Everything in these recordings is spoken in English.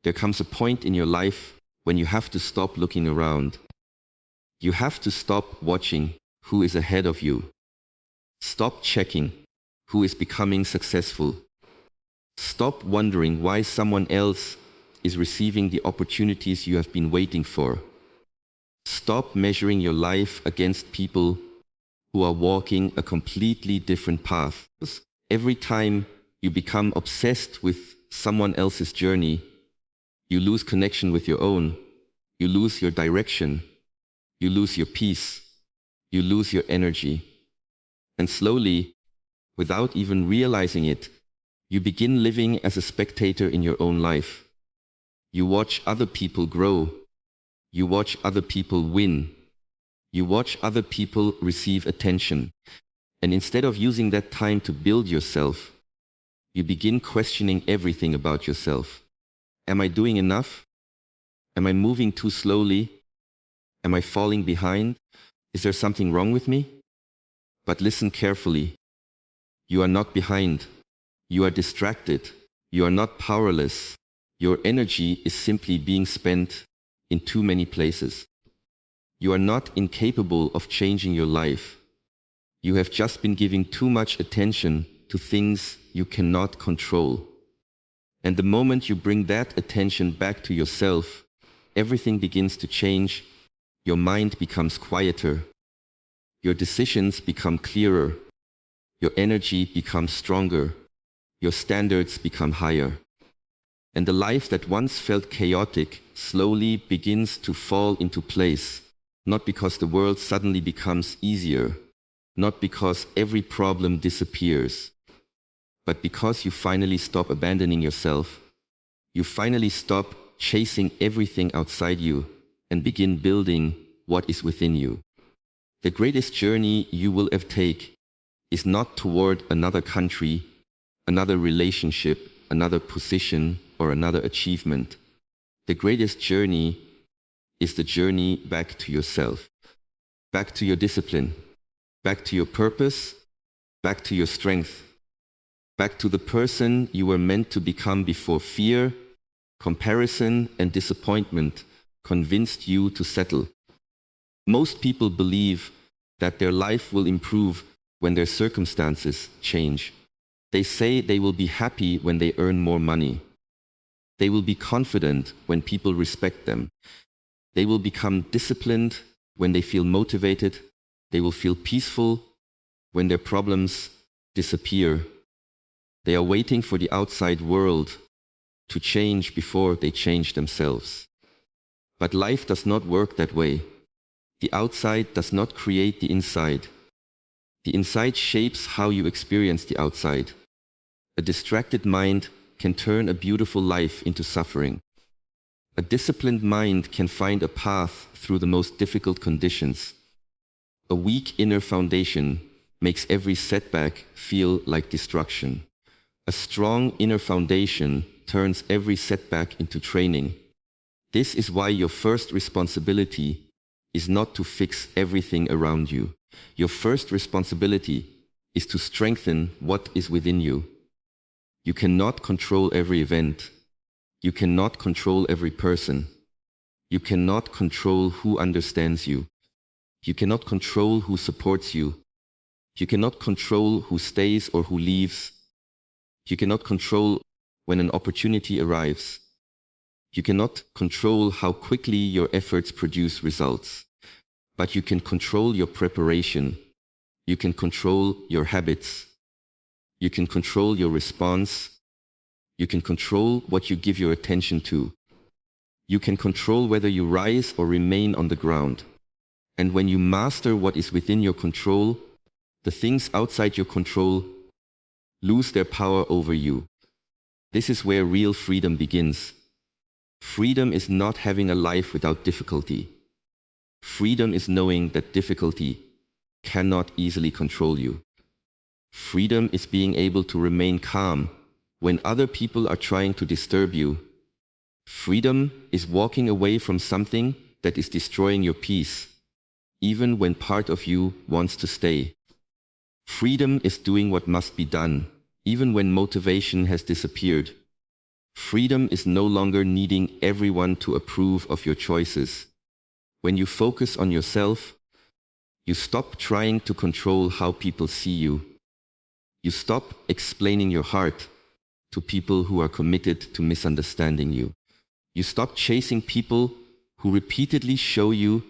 There comes a point in your life when you have to stop looking around. You have to stop watching who is ahead of you. Stop checking who is becoming successful. Stop wondering why someone else is receiving the opportunities you have been waiting for. Stop measuring your life against people who are walking a completely different path. Every time you become obsessed with someone else's journey, you lose connection with your own. You lose your direction. You lose your peace. You lose your energy. And slowly, without even realizing it, you begin living as a spectator in your own life. You watch other people grow. You watch other people win. You watch other people receive attention. And instead of using that time to build yourself, you begin questioning everything about yourself. Am I doing enough? Am I moving too slowly? Am I falling behind? Is there something wrong with me? But listen carefully. You are not behind. You are distracted. You are not powerless. Your energy is simply being spent in too many places. You are not incapable of changing your life. You have just been giving too much attention to things you cannot control. And the moment you bring that attention back to yourself, everything begins to change. Your mind becomes quieter. Your decisions become clearer. Your energy becomes stronger. Your standards become higher. And the life that once felt chaotic slowly begins to fall into place, not because the world suddenly becomes easier, not because every problem disappears, but because you finally stop abandoning yourself. You finally stop chasing everything outside you and begin building what is within you. The greatest journey you will ever take is not toward another country, another relationship, another position, or another achievement. The greatest journey is the journey back to yourself, back to your discipline, back to your purpose, back to your strength, back to the person you were meant to become before fear, comparison, and disappointment convinced you to settle. Most people believe that their life will improve when their circumstances change. They say they will be happy when they earn more money. They will be confident when people respect them. They will become disciplined when they feel motivated. They will feel peaceful when their problems disappear. They are waiting for the outside world to change before they change themselves. But life does not work that way. The outside does not create the inside. The inside shapes how you experience the outside. A distracted mind can turn a beautiful life into suffering. A disciplined mind can find a path through the most difficult conditions. A weak inner foundation makes every setback feel like destruction. A strong inner foundation turns every setback into training. This is why your first responsibility is not to fix everything around you. Your first responsibility is to strengthen what is within you. You cannot control every event. You cannot control every person. You cannot control who understands you. You cannot control who supports you. You cannot control who stays or who leaves. You cannot control when an opportunity arrives. You cannot control how quickly your efforts produce results. But you can control your preparation. You can control your habits. You can control your response. You can control what you give your attention to. You can control whether you rise or remain on the ground. And when you master what is within your control, the things outside your control lose their power over you. This is where real freedom begins. Freedom is not having a life without difficulty. Freedom is knowing that difficulty cannot easily control you. Freedom is being able to remain calm when other people are trying to disturb you. Freedom is walking away from something that is destroying your peace, even when part of you wants to stay. Freedom is doing what must be done, even when motivation has disappeared. Freedom is no longer needing everyone to approve of your choices. When you focus on yourself, you stop trying to control how people see you. You stop explaining your heart to people who are committed to misunderstanding you. You stop chasing people who repeatedly show you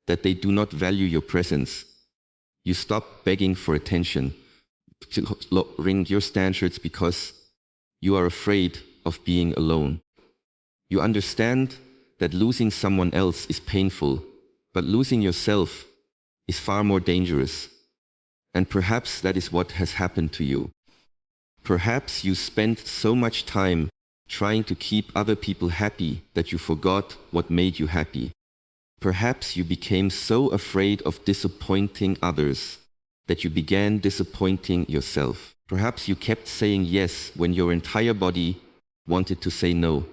that they do not value your presence. You stop begging for attention, lowering your standards because you are afraid of being alone. You understand that losing someone else is painful, but losing yourself is far more dangerous. And perhaps that is what has happened to you. Perhaps you spent so much time trying to keep other people happy that you forgot what made you happy. Perhaps you became so afraid of disappointing others that you began disappointing yourself. Perhaps you kept saying yes when your entire body wanted to say no.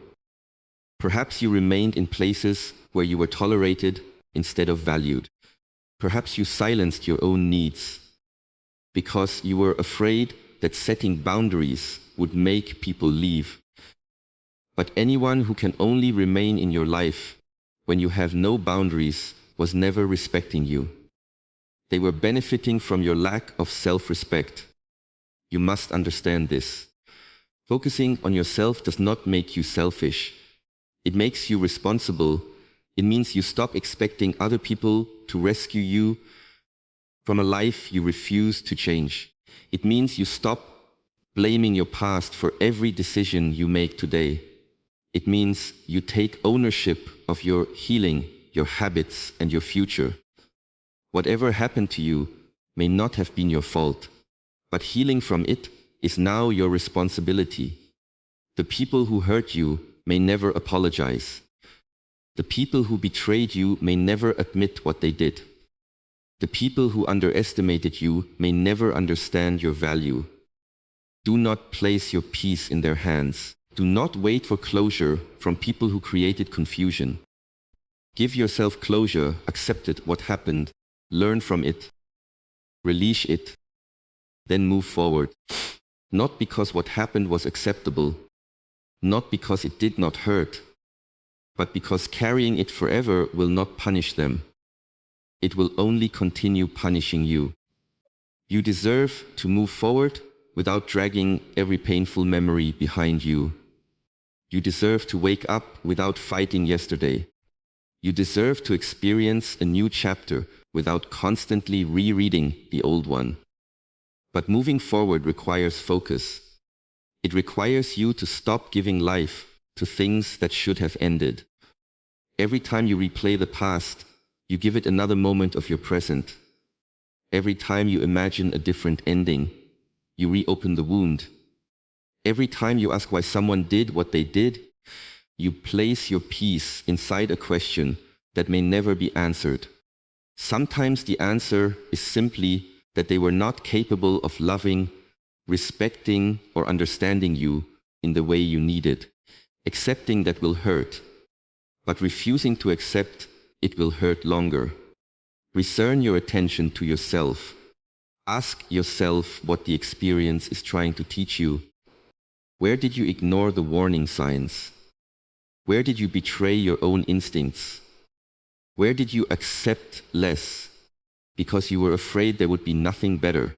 Perhaps you remained in places where you were tolerated instead of valued. Perhaps you silenced your own needs because you were afraid that setting boundaries would make people leave. But anyone who can only remain in your life when you have no boundaries was never respecting you. They were benefiting from your lack of self-respect. You must understand this. Focusing on yourself does not make you selfish. It makes you responsible. It means you stop expecting other people to rescue you from a life you refuse to change. It means you stop blaming your past for every decision you make today. It means you take ownership of your healing, your habits, and your future. Whatever happened to you may not have been your fault, but healing from it is now your responsibility. The people who hurt you may never apologize. The people who betrayed you may never admit what they did. The people who underestimated you may never understand your value. Do not place your peace in their hands. Do not wait for closure from people who created confusion. Give yourself closure, accept what happened, learn from it, release it, then move forward. Not because what happened was acceptable, not because it did not hurt, but because carrying it forever will not punish them. It will only continue punishing you. You deserve to move forward without dragging every painful memory behind you. You deserve to wake up without fighting yesterday. You deserve to experience a new chapter without constantly rereading the old one. But moving forward requires focus. It requires you to stop giving life to things that should have ended. Every time you replay the past, you give it another moment of your present. Every time you imagine a different ending, you reopen the wound. Every time you ask why someone did what they did, you place your peace inside a question that may never be answered. Sometimes the answer is simply that they were not capable of loving, respecting, or understanding you in the way you needed. Accepting that will hurt, but refusing to accept it will hurt longer. Return your attention to yourself. Ask yourself what the experience is trying to teach you. Where did you ignore the warning signs? Where did you betray your own instincts? Where did you accept less because you were afraid there would be nothing better?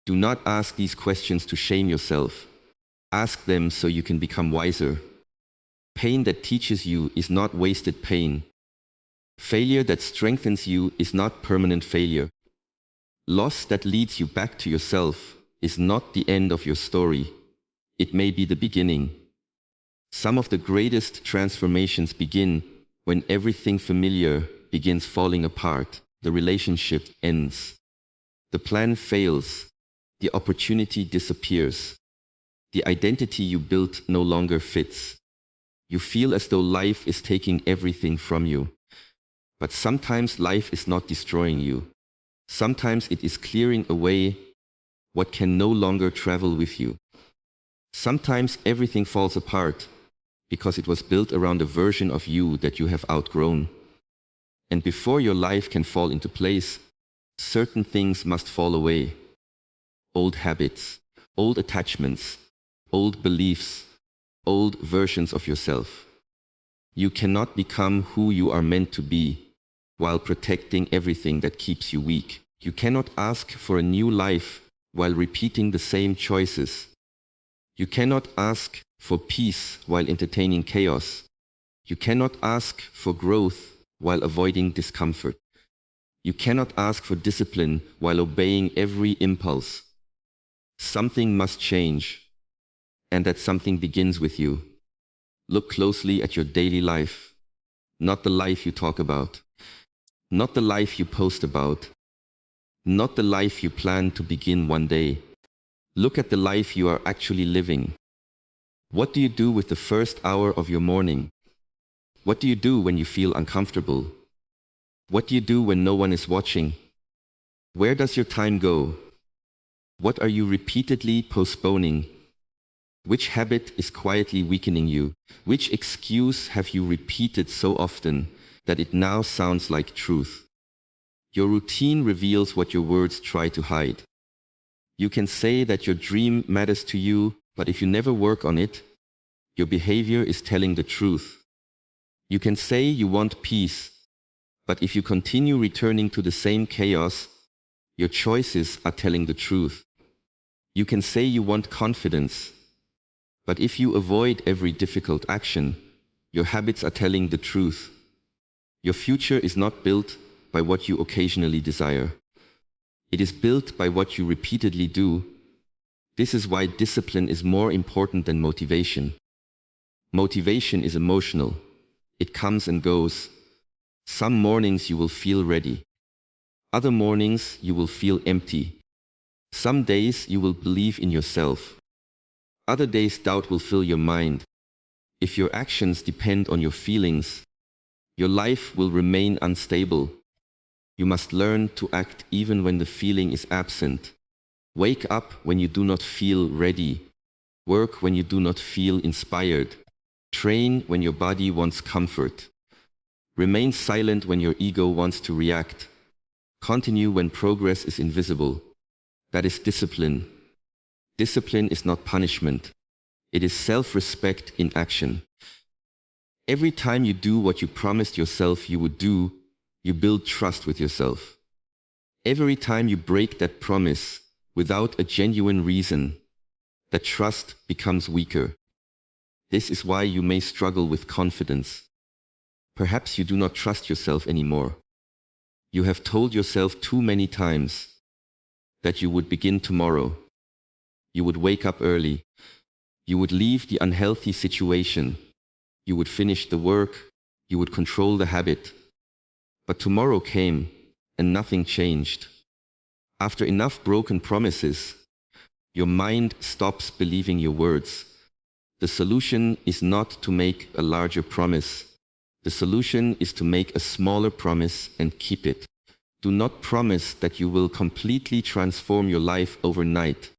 Do not ask these questions to shame yourself. Ask them so you can become wiser. Pain that teaches you is not wasted pain. Failure that strengthens you is not permanent failure. Loss that leads you back to yourself is not the end of your story. It may be the beginning. Some of the greatest transformations begin when everything familiar begins falling apart. The relationship ends. The plan fails. The opportunity disappears. The identity you built no longer fits. You feel as though life is taking everything from you. But sometimes life is not destroying you. Sometimes it is clearing away what can no longer travel with you. Sometimes everything falls apart because it was built around a version of you that you have outgrown. And before your life can fall into place, certain things must fall away. Old habits, old attachments, old beliefs, old versions of yourself. You cannot become who you are meant to be while protecting everything that keeps you weak. You cannot ask for a new life while repeating the same choices. You cannot ask for peace while entertaining chaos. You cannot ask for growth while avoiding discomfort. You cannot ask for discipline while obeying every impulse. Something must change, and that something begins with you. Look closely at your daily life, not the life you talk about, not the life you post about, not the life you plan to begin one day. Look at the life you are actually living. What do you do with the first hour of your morning? What do you do when you feel uncomfortable? What do you do when no one is watching? Where does your time go? What are you repeatedly postponing? Which habit is quietly weakening you? Which excuse have you repeated so often that it now sounds like truth? Your routine reveals what your words try to hide. You can say that your dream matters to you, but if you never work on it, your behavior is telling the truth. You can say you want peace, but if you continue returning to the same chaos, your choices are telling the truth. You can say you want confidence, but if you avoid every difficult action, your habits are telling the truth. Your future is not built by what you occasionally desire. It is built by what you repeatedly do. This is why discipline is more important than motivation. Motivation is emotional. It comes and goes. Some mornings you will feel ready. Other mornings you will feel empty. Some days you will believe in yourself. Other days doubt will fill your mind. If your actions depend on your feelings, your life will remain unstable. You must learn to act even when the feeling is absent. Wake up when you do not feel ready. Work when you do not feel inspired. Train when your body wants comfort. Remain silent when your ego wants to react. Continue when progress is invisible. That is discipline. Discipline is not punishment. It is self-respect in action. Every time you do what you promised yourself you would do, you build trust with yourself. Every time you break that promise without a genuine reason, that trust becomes weaker. This is why you may struggle with confidence. Perhaps you do not trust yourself anymore. You have told yourself too many times that you would begin tomorrow. You would wake up early. You would leave the unhealthy situation. You would finish the work. You would control the habit. But tomorrow came and nothing changed. After enough broken promises, your mind stops believing your words. The solution is not to make a larger promise. The solution is to make a smaller promise and keep it. Do not promise that you will completely transform your life overnight,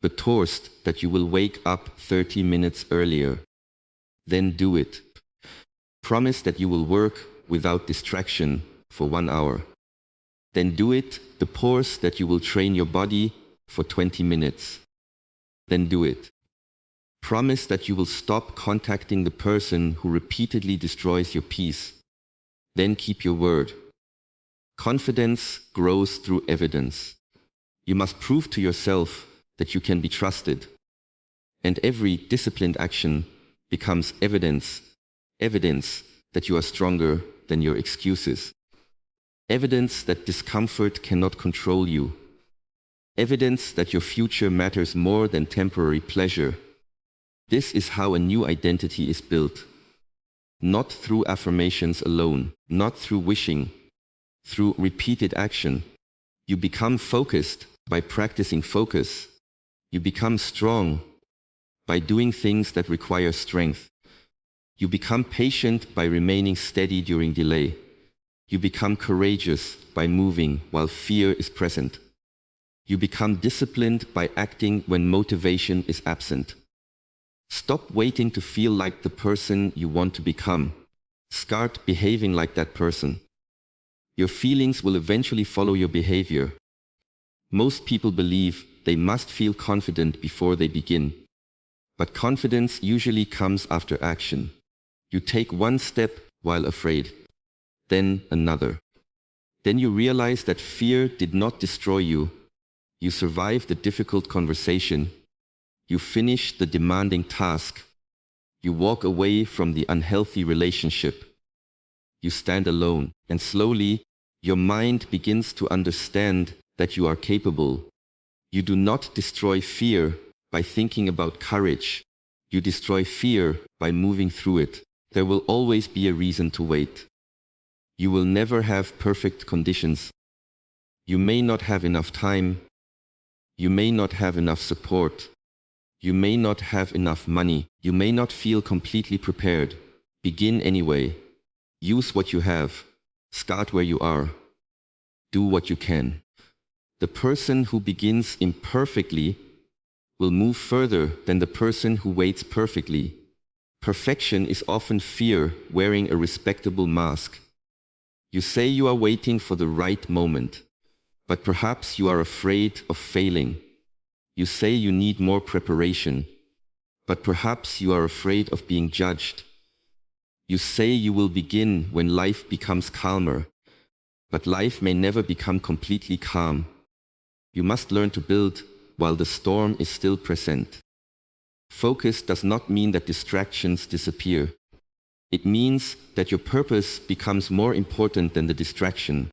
but toast that you will wake up 30 minutes earlier. Then do it. Promise that you will work without distraction for 1 hour. Then do it. The pause that you will train your body for 20 minutes. Then do it. Promise that you will stop contacting the person who repeatedly destroys your peace. Then keep your word. Confidence grows through evidence. You must prove to yourself that you can be trusted. And every disciplined action becomes evidence that you are stronger than your excuses. Evidence that discomfort cannot control you. Evidence that your future matters more than temporary pleasure. This is how a new identity is built. Not through affirmations alone, not through wishing, through repeated action. You become focused by practicing focus. You become strong by doing things that require strength. You become patient by remaining steady during delay. You become courageous by moving while fear is present. You become disciplined by acting when motivation is absent. Stop waiting to feel like the person you want to become. Start behaving like that person. Your feelings will eventually follow your behavior. Most people believe they must feel confident before they begin. But confidence usually comes after action. You take one step while afraid, then another. Then you realize that fear did not destroy you. You survive the difficult conversation. You finish the demanding task. You walk away from the unhealthy relationship. You stand alone, and slowly, your mind begins to understand that you are capable. You do not destroy fear by thinking about courage. You destroy fear by moving through it. There will always be a reason to wait. You will never have perfect conditions. You may not have enough time. You may not have enough support. You may not have enough money. You may not feel completely prepared. Begin anyway. Use what you have. Start where you are. Do what you can. The person who begins imperfectly will move further than the person who waits perfectly. Perfection is often fear wearing a respectable mask. You say you are waiting for the right moment, but perhaps you are afraid of failing. You say you need more preparation, but perhaps you are afraid of being judged. You say you will begin when life becomes calmer, but life may never become completely calm. You must learn to build while the storm is still present. Focus does not mean that distractions disappear. It means that your purpose becomes more important than the distraction.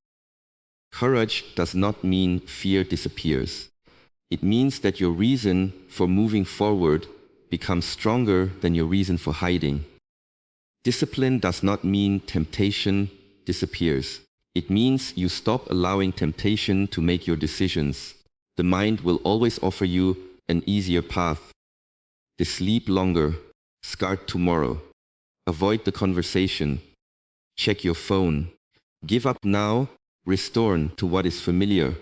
Courage does not mean fear disappears. It means that your reason for moving forward becomes stronger than your reason for hiding. Discipline does not mean temptation disappears. It means you stop allowing temptation to make your decisions. The mind will always offer you an easier path. To sleep longer, start tomorrow. Avoid the conversation. Check your phone. Give up now, restore to what is familiar.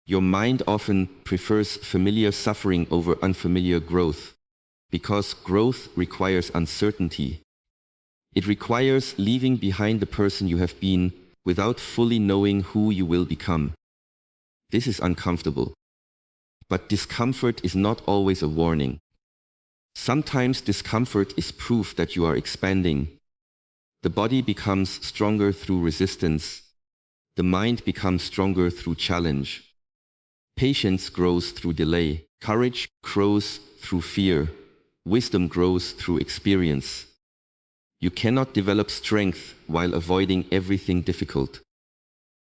Your mind often prefers familiar suffering over unfamiliar growth, because growth requires uncertainty. It requires leaving behind the person you have been without fully knowing who you will become. This is uncomfortable. But discomfort is not always a warning. Sometimes discomfort is proof that you are expanding. The body becomes stronger through resistance. The mind becomes stronger through challenge. Patience grows through delay. Courage grows through fear. Wisdom grows through experience. You cannot develop strength while avoiding everything difficult.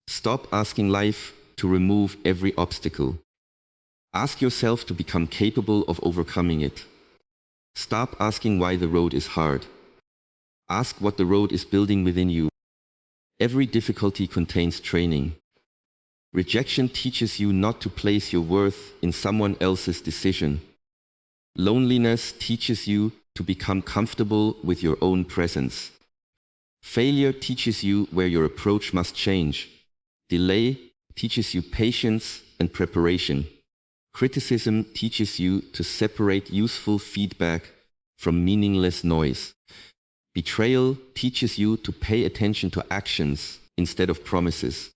Stop asking life to remove every obstacle. Ask yourself to become capable of overcoming it. Stop asking why the road is hard. Ask what the road is building within you. Every difficulty contains training. Rejection teaches you not to place your worth in someone else's decision. Loneliness teaches you to become comfortable with your own presence. Failure teaches you where your approach must change. Delay teaches you patience and preparation. Criticism teaches you to separate useful feedback from meaningless noise. Betrayal teaches you to pay attention to actions instead of promises.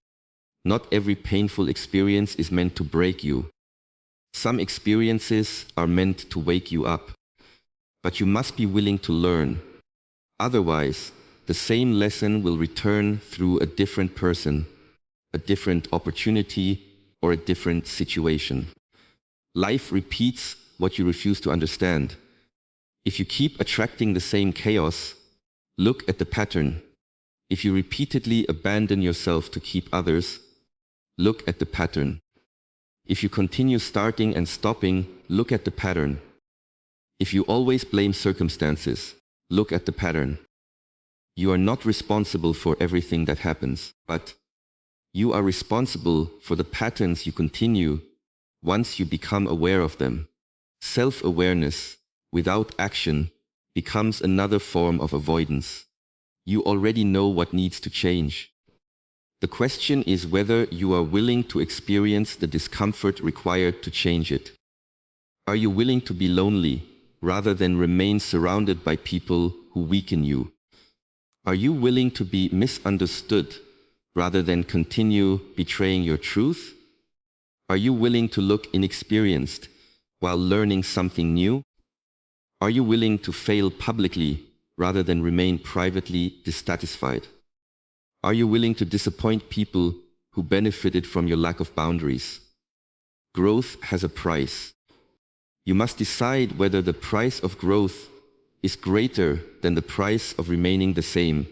Not every painful experience is meant to break you. Some experiences are meant to wake you up. But you must be willing to learn. Otherwise, the same lesson will return through a different person, a different opportunity, or a different situation. Life repeats what you refuse to understand. If you keep attracting the same chaos, look at the pattern. If you repeatedly abandon yourself to keep others, look at the pattern. If you continue starting and stopping, look at the pattern. If you always blame circumstances, look at the pattern. You are not responsible for everything that happens, but you are responsible for the patterns you continue once you become aware of them. Self-awareness without action becomes another form of avoidance. You already know what needs to change. The question is whether you are willing to experience the discomfort required to change it. Are you willing to be lonely rather than remain surrounded by people who weaken you? Are you willing to be misunderstood rather than continue betraying your truth? Are you willing to look inexperienced while learning something new? Are you willing to fail publicly rather than remain privately dissatisfied? Are you willing to disappoint people who benefited from your lack of boundaries? Growth has a price. You must decide whether the price of growth is greater than the price of remaining the same.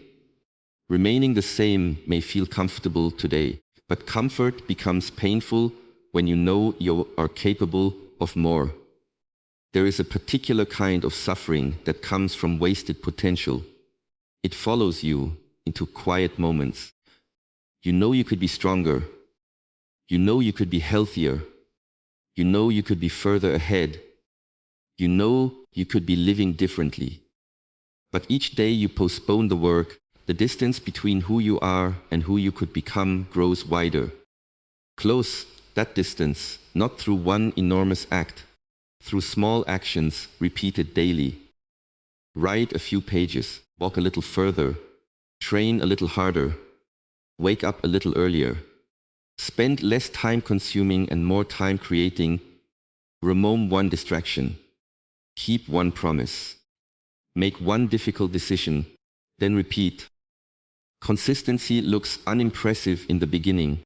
Remaining the same may feel comfortable today, but comfort becomes painful when you know you are capable of more. There is a particular kind of suffering that comes from wasted potential. It follows you into quiet moments. You know you could be stronger. You know you could be healthier. You know you could be further ahead. You know you could be living differently. But each day you postpone the work, the distance between who you are and who you could become grows wider. Close that distance, not through one enormous act, through small actions repeated daily. Write a few pages, walk a little further, train a little harder, wake up a little earlier. Spend less time consuming and more time creating. Remove one distraction. Keep one promise. Make one difficult decision, then repeat. Consistency looks unimpressive in the beginning.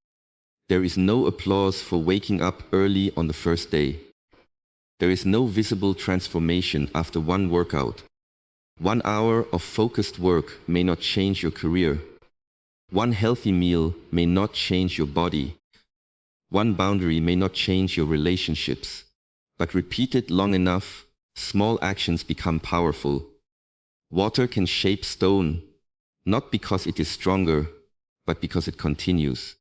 There is no applause for waking up early on the first day. There is no visible transformation after one workout. 1 hour of focused work may not change your career. One healthy meal may not change your body. One boundary may not change your relationships. But repeated long enough, small actions become powerful. Water can shape stone, not because it is stronger, but because it continues.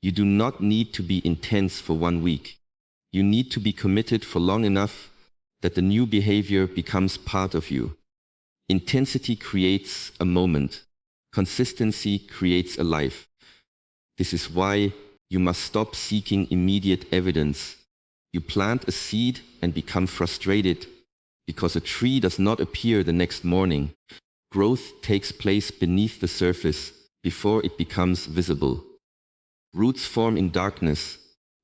You do not need to be intense for 1 week. You need to be committed for long enough that the new behavior becomes part of you. Intensity creates a moment. Consistency creates a life. This is why you must stop seeking immediate evidence. You plant a seed and become frustrated because a tree does not appear the next morning. Growth takes place beneath the surface before it becomes visible. Roots form in darkness.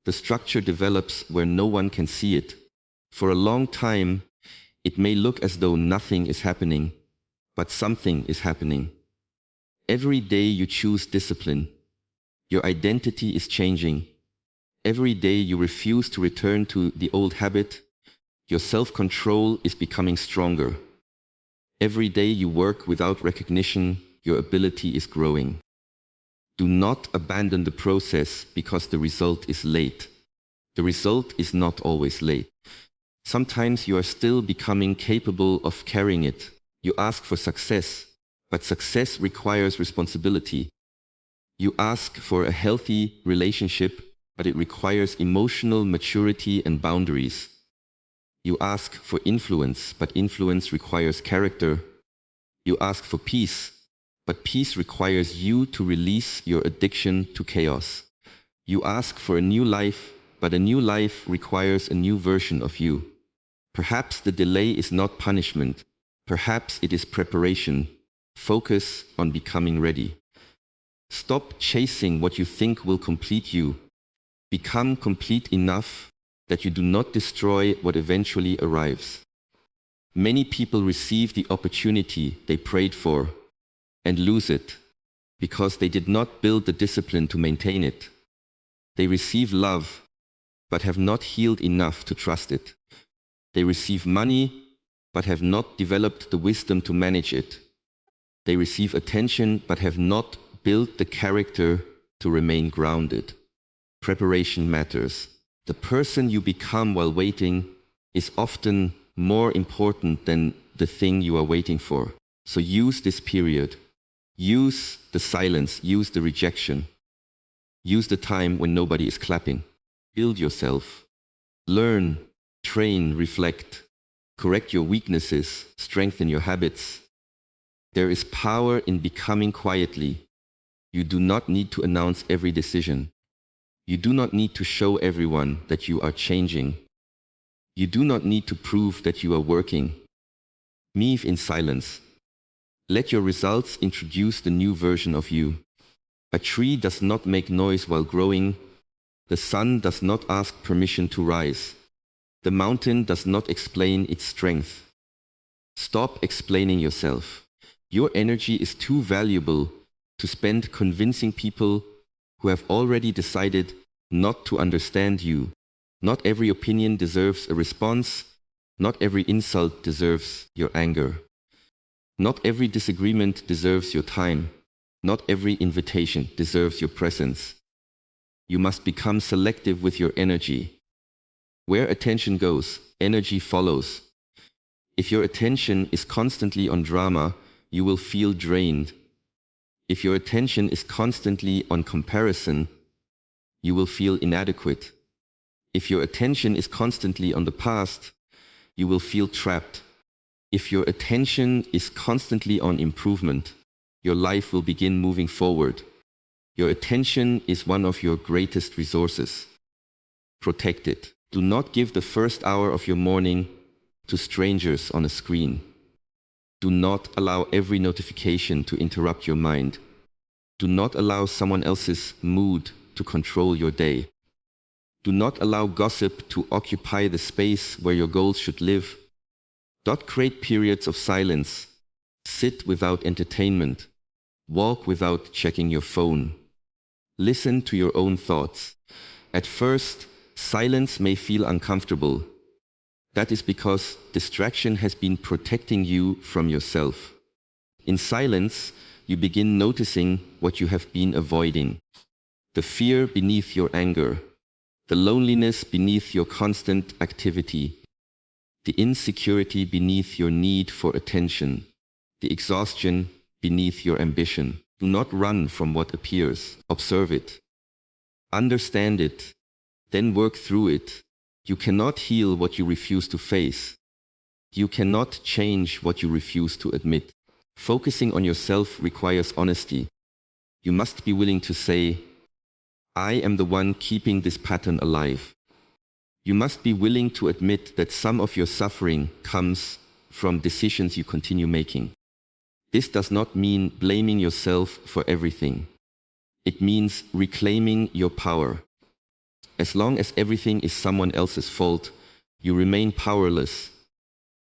The structure develops where no one can see it. For a long time, it may look as though nothing is happening, but something is happening. Every day you choose discipline. Your identity is changing. Every day you refuse to return to the old habit. Your self-control is becoming stronger. Every day you work without recognition, your ability is growing. Do not abandon the process because the result is late. The result is not always late. Sometimes you are still becoming capable of carrying it. You ask for success, but success requires responsibility. You ask for a healthy relationship, but it requires emotional maturity and boundaries. You ask for influence, but influence requires character. You ask for peace, but peace requires you to release your addiction to chaos. You ask for a new life, but a new life requires a new version of you. Perhaps the delay is not punishment. Perhaps it is preparation. Focus on becoming ready. Stop chasing what you think will complete you. Become complete enough that you do not destroy what eventually arrives. Many people receive the opportunity they prayed for and lose it because they did not build the discipline to maintain it. They receive love, but have not healed enough to trust it. They receive money, but have not developed the wisdom to manage it. They receive attention, but have not built the character to remain grounded. Preparation matters. The person you become while waiting is often more important than the thing you are waiting for. So use this period. Use the silence, use the rejection. Use the time when nobody is clapping. Build yourself. Learn, train, reflect. Correct your weaknesses, strengthen your habits. There is power in becoming quietly. You do not need to announce every decision. You do not need to show everyone that you are changing. You do not need to prove that you are working. Move in silence. Let your results introduce the new version of you. A tree does not make noise while growing. The sun does not ask permission to rise. The mountain does not explain its strength. Stop explaining yourself. Your energy is too valuable to spend convincing people who have already decided not to understand you. Not every opinion deserves a response. Not every insult deserves your anger. Not every disagreement deserves your time. Not every invitation deserves your presence. You must become selective with your energy. Where attention goes, energy follows. If your attention is constantly on drama, you will feel drained. If your attention is constantly on comparison, you will feel inadequate. If your attention is constantly on the past, you will feel trapped. If your attention is constantly on improvement, your life will begin moving forward. Your attention is one of your greatest resources. Protect it. Do not give the first hour of your morning to strangers on a screen. Do not allow every notification to interrupt your mind. Do not allow someone else's mood to control your day. Do not allow gossip to occupy the space where your goals should live. Don't create periods of silence. Sit without entertainment. Walk without checking your phone. Listen to your own thoughts. At first, silence may feel uncomfortable. That is because distraction has been protecting you from yourself. In silence, you begin noticing what you have been avoiding. The fear beneath your anger. The loneliness beneath your constant activity. The insecurity beneath your need for attention. The exhaustion beneath your ambition. Do not run from what appears. Observe it. Understand it. Then work through it. You cannot heal what you refuse to face. You cannot change what you refuse to admit. Focusing on yourself requires honesty. You must be willing to say, I am the one keeping this pattern alive. You must be willing to admit that some of your suffering comes from decisions you continue making. This does not mean blaming yourself for everything. It means reclaiming your power. As long as everything is someone else's fault, you remain powerless.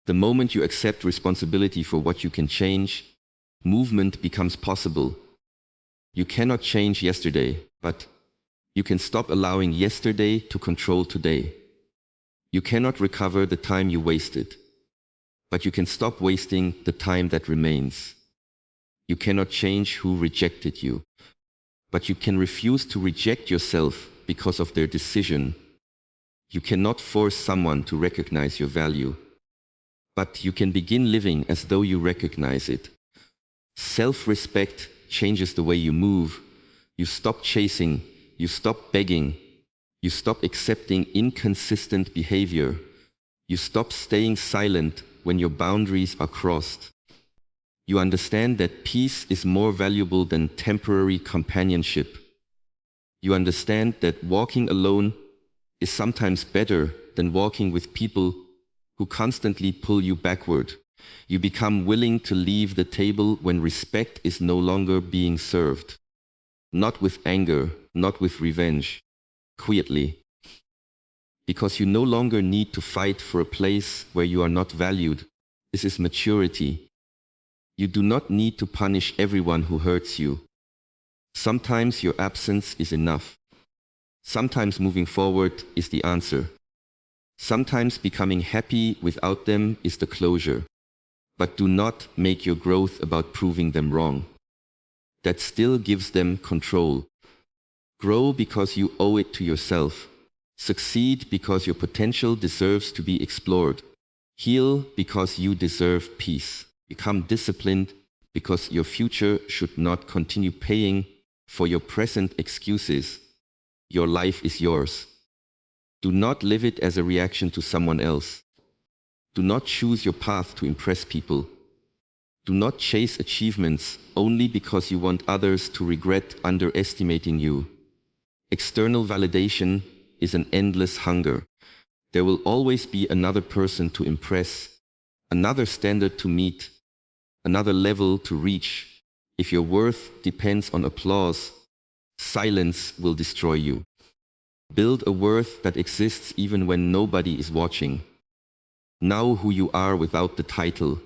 The moment you accept responsibility for what you can change, movement becomes possible. You cannot change yesterday, but you can stop allowing yesterday to control today. You cannot recover the time you wasted, but you can stop wasting the time that remains. You cannot change who rejected you, but you can refuse to reject yourself because of their decision. You cannot force someone to recognize your value, but you can begin living as though you recognize it. Self-respect changes the way you move. You stop chasing, you stop begging, you stop accepting inconsistent behavior. You stop staying silent when your boundaries are crossed. You understand that peace is more valuable than temporary companionship. You understand that walking alone is sometimes better than walking with people who constantly pull you backward. You become willing to leave the table when respect is no longer being served. Not with anger, not with revenge, quietly. Because you no longer need to fight for a place where you are not valued. This is maturity. You do not need to punish everyone who hurts you. Sometimes your absence is enough. Sometimes moving forward is the answer. Sometimes becoming happy without them is the closure. But do not make your growth about proving them wrong. That still gives them control. Grow because you owe it to yourself. Succeed because your potential deserves to be explored. Heal because you deserve peace. Become disciplined because your future should not continue paying for your present excuses. Your life is yours. Do not live it as a reaction to someone else. Do not choose your path to impress people. Do not chase achievements only because you want others to regret underestimating you. External validation is an endless hunger. There will always be another person to impress, another standard to meet, another level to reach. If your worth depends on applause, silence will destroy you. Build a worth that exists even when nobody is watching. Know who you are without the title.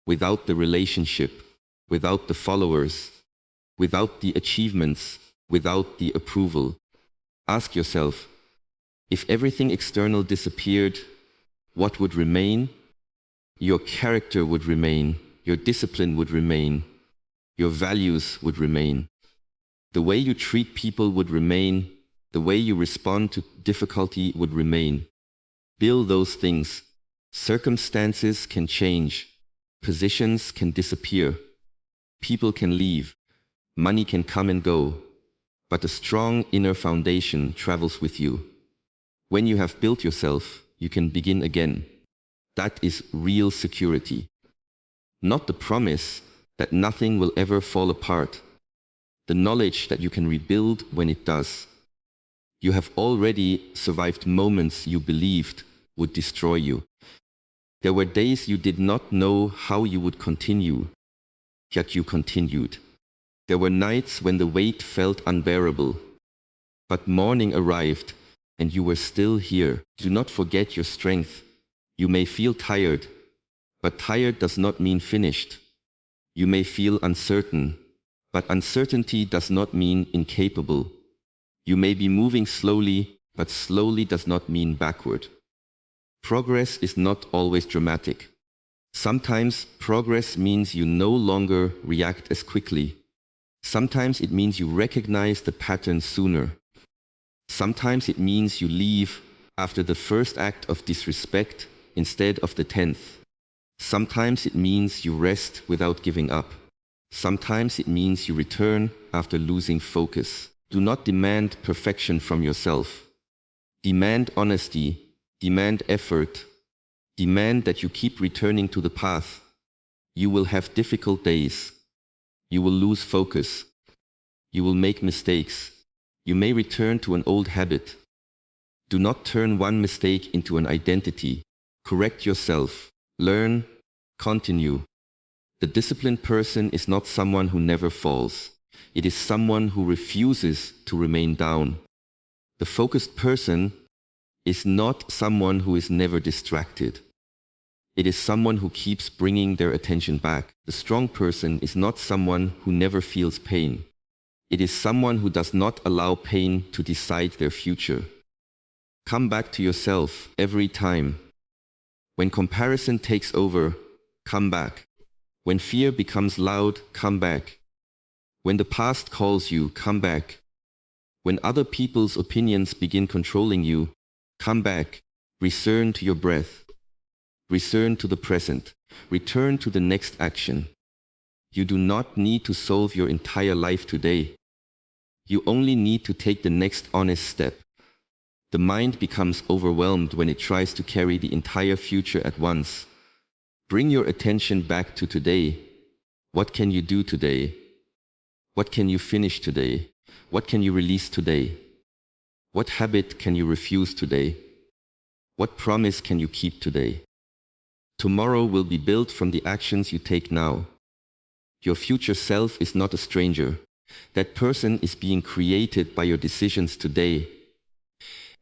without the relationship, without the followers, without the achievements, without the approval. Ask yourself, if everything external disappeared, what would remain? Your character would remain, your discipline would remain, your values would remain. The way you treat people would remain, the way you respond to difficulty would remain. Build those things. Circumstances can change, positions can disappear, people can leave, money can come and go, but a strong inner foundation travels with you. When you have built yourself, you can begin again. That is real security. Not the promise that nothing will ever fall apart, the knowledge that you can rebuild when it does. You have already survived moments you believed would destroy you. There were days you did not know how you would continue, yet you continued. There were nights when the weight felt unbearable, but morning arrived and you were still here. Do not forget your strength. You may feel tired, but tired does not mean finished. You may feel uncertain, but uncertainty does not mean incapable. You may be moving slowly, but slowly does not mean backward. Progress is not always dramatic. Sometimes progress means you no longer react as quickly. Sometimes it means you recognize the pattern sooner. Sometimes it means you leave after the first act of disrespect instead of the 10th. Sometimes it means you rest without giving up. Sometimes it means you return after losing focus. Do not demand perfection from yourself. Demand honesty, demand effort, demand that you keep returning to the path. You will have difficult days. You will lose focus. You will make mistakes. You may return to an old habit. Do not turn one mistake into an identity. Correct yourself. Learn. Continue. The disciplined person is not someone who never falls. It is someone who refuses to remain down. The focused person is not someone who is never distracted. It is someone who keeps bringing their attention back. The strong person is not someone who never feels pain. It is someone who does not allow pain to decide their future. Come back to yourself every time. When comparison takes over, come back. When fear becomes loud, come back. When the past calls you, come back. When other people's opinions begin controlling you, come back. Return to your breath. Return to the present. Return to the next action. You do not need to solve your entire life today. You only need to take the next honest step. The mind becomes overwhelmed when it tries to carry the entire future at once. Bring your attention back to today. What can you do today? What can you finish today? What can you release today? What habit can you refuse today? What promise can you keep today? Tomorrow will be built from the actions you take now. Your future self is not a stranger. That person is being created by your decisions today.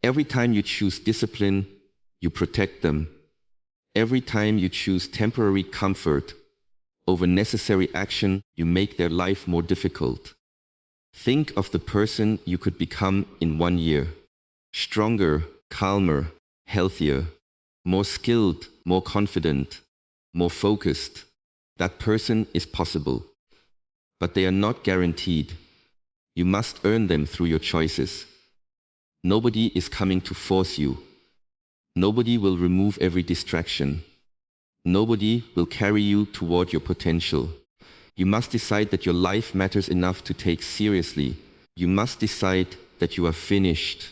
Every time you choose discipline, you protect them. Every time you choose temporary comfort over necessary action, you make their life more difficult. Think of the person you could become in 1 year. Stronger, calmer, healthier, more skilled, more confident, more focused. That person is possible. But they are not guaranteed. You must earn them through your choices. Nobody is coming to force you. Nobody will remove every distraction. Nobody will carry you toward your potential. You must decide that your life matters enough to take seriously. You must decide that you are finished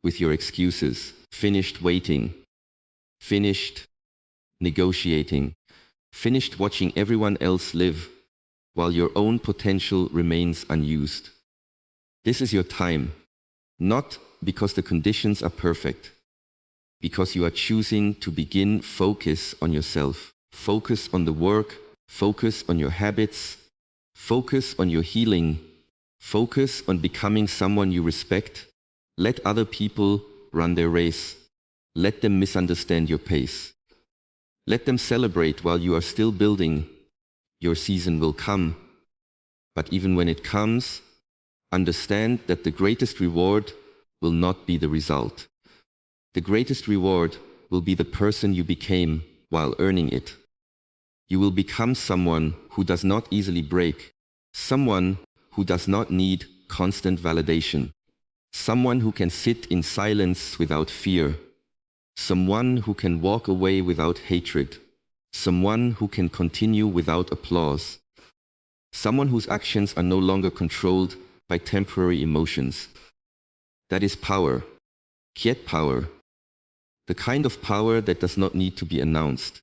with your excuses, finished waiting, finished negotiating, finished watching everyone else live while your own potential remains unused. This is your time, not because the conditions are perfect, because you are choosing to begin focus on yourself. Focus on the work, focus on your habits, focus on your healing, focus on becoming someone you respect. Let other people run their race. Let them misunderstand your pace. Let them celebrate while you are still building. Your season will come. But even when it comes, understand that the greatest reward will not be the result. The greatest reward will be the person you became while earning it. You will become someone who does not easily break, someone who does not need constant validation, someone who can sit in silence without fear, someone who can walk away without hatred, someone who can continue without applause, someone whose actions are no longer controlled by temporary emotions. That is power, quiet power, the kind of power that does not need to be announced,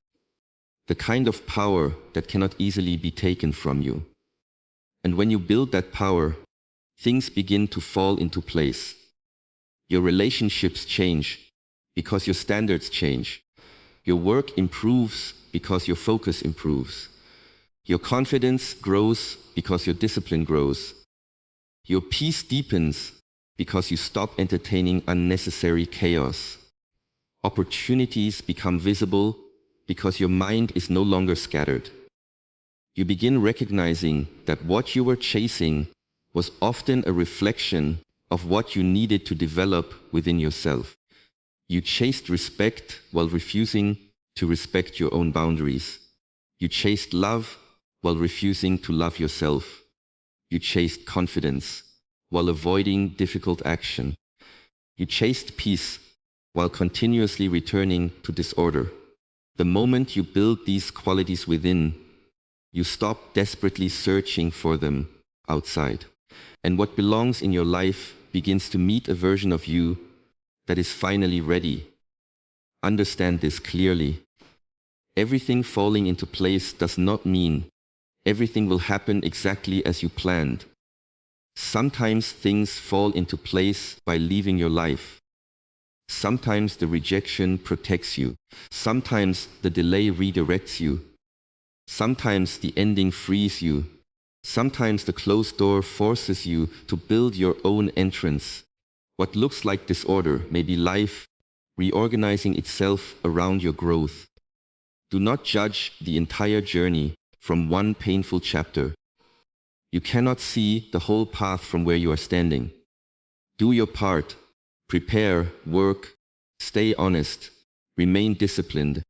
the kind of power that cannot easily be taken from you. And when you build that power, things begin to fall into place. Your relationships change because your standards change. Your work improves because your focus improves. Your confidence grows because your discipline grows. Your peace deepens because you stop entertaining unnecessary chaos. Opportunities become visible because your mind is no longer scattered. You begin recognizing that what you were chasing was often a reflection of what you needed to develop within yourself. You chased respect while refusing to respect your own boundaries. You chased love while refusing to love yourself. You chased confidence while avoiding difficult action. You chased peace while continuously returning to disorder. The moment you build these qualities within, you stop desperately searching for them outside. And what belongs in your life begins to meet a version of you that is finally ready. Understand this clearly. Everything falling into place does not mean everything will happen exactly as you planned. Sometimes things fall into place by leaving your life. Sometimes the rejection protects you. Sometimes the delay redirects you. Sometimes the ending frees you. Sometimes the closed door forces you to build your own entrance. What looks like disorder may be life reorganizing itself around your growth. Do not judge the entire journey from one painful chapter. You cannot see the whole path from where you are standing. Do your part. Prepare, work, stay honest, remain disciplined,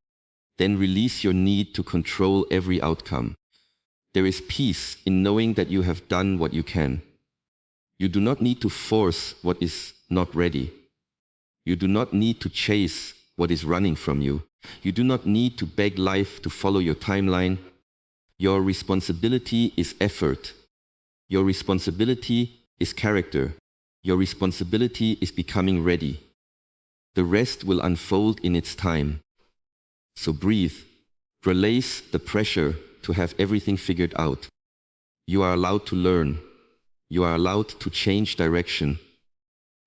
then release your need to control every outcome. There is peace in knowing that you have done what you can. You do not need to force what is not ready. You do not need to chase what is running from you. You do not need to beg life to follow your timeline. Your responsibility is effort. Your responsibility is character. Your responsibility is becoming ready. The rest will unfold in its time. So breathe. Release the pressure to have everything figured out. You are allowed to learn. You are allowed to change direction.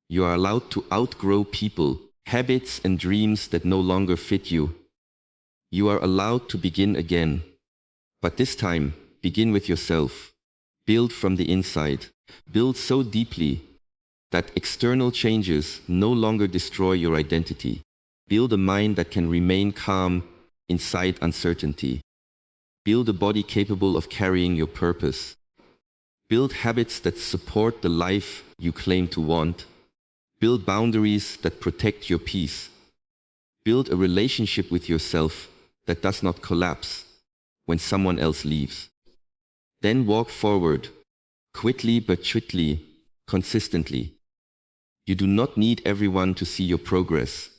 You are allowed to outgrow people, habits, and dreams that no longer fit you. You are allowed to begin again. But this time, begin with yourself. Build from the inside. Build so deeply that external changes no longer destroy your identity. Build a mind that can remain calm inside uncertainty. Build a body capable of carrying your purpose. Build habits that support the life you claim to want. Build boundaries that protect your peace. Build a relationship with yourself that does not collapse when someone else leaves. Then walk forward, quickly but swiftly, consistently. You do not need everyone to see your progress.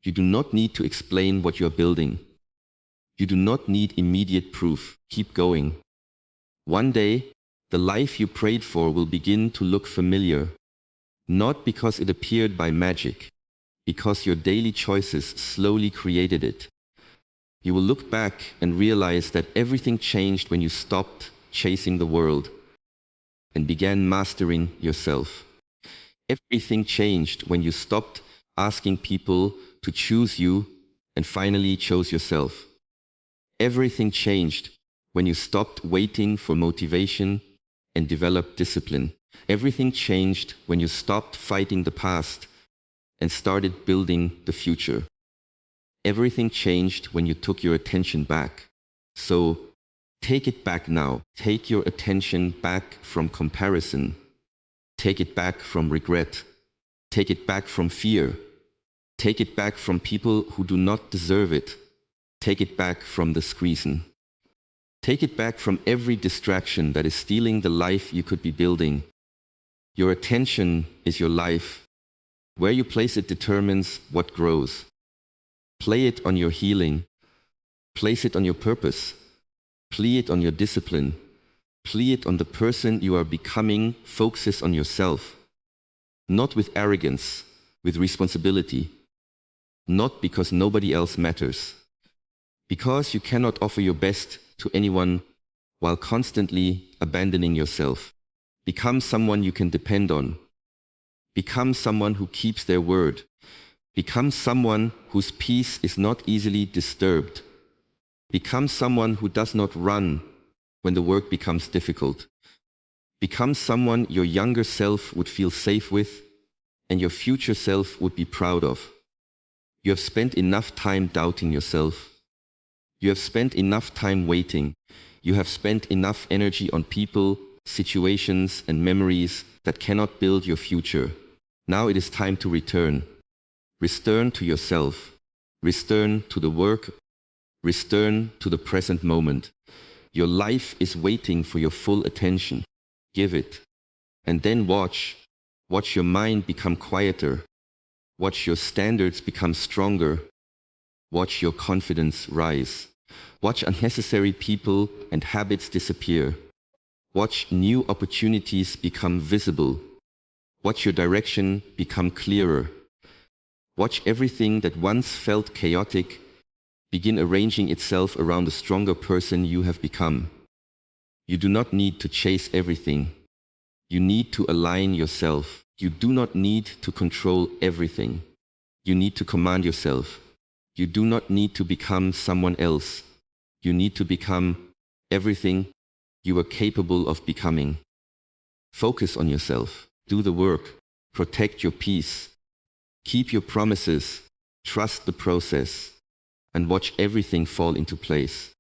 You do not need to explain what you are building. You do not need immediate proof. Keep going. One day, the life you prayed for will begin to look familiar, not because it appeared by magic, because your daily choices slowly created it. You will look back and realize that everything changed when you stopped chasing the world and began mastering yourself. Everything changed when you stopped asking people to choose you and finally chose yourself. Everything changed when you stopped waiting for motivation and developed discipline. Everything changed when you stopped fighting the past and started building the future. Everything changed when you took your attention back. So take it back now. Take your attention back from comparison. Take it back from regret. Take it back from fear. Take it back from people who do not deserve it. Take it back from the screesen. Take it back from every distraction that is stealing the life you could be building. Your attention is your life. Where you place it determines what grows. Play it on your healing. Place it on your purpose. Play it on your discipline. Play it on the person you are becoming. Focus on yourself. Not with arrogance, with responsibility. Not because nobody else matters. Because you cannot offer your best to anyone while constantly abandoning yourself. Become someone you can depend on. Become someone who keeps their word. Become someone whose peace is not easily disturbed. Become someone who does not run when the work becomes difficult. Become someone your younger self would feel safe with and your future self would be proud of. You have spent enough time doubting yourself. You have spent enough time waiting. You have spent enough energy on people, situations, and memories that cannot build your future. Now it is time to return. Return to yourself. Return to the work. Return to the present moment. Your life is waiting for your full attention. Give it. And then watch. Watch your mind become quieter. Watch your standards become stronger. Watch your confidence rise. Watch unnecessary people and habits disappear. Watch new opportunities become visible. Watch your direction become clearer. Watch everything that once felt chaotic begin arranging itself around the stronger person you have become. You do not need to chase everything. You need to align yourself. You do not need to control everything. You need to command yourself. You do not need to become someone else. You need to become everything you are capable of becoming. Focus on yourself. Do the work. Protect your peace. Keep your promises. Trust the process. And watch everything fall into place.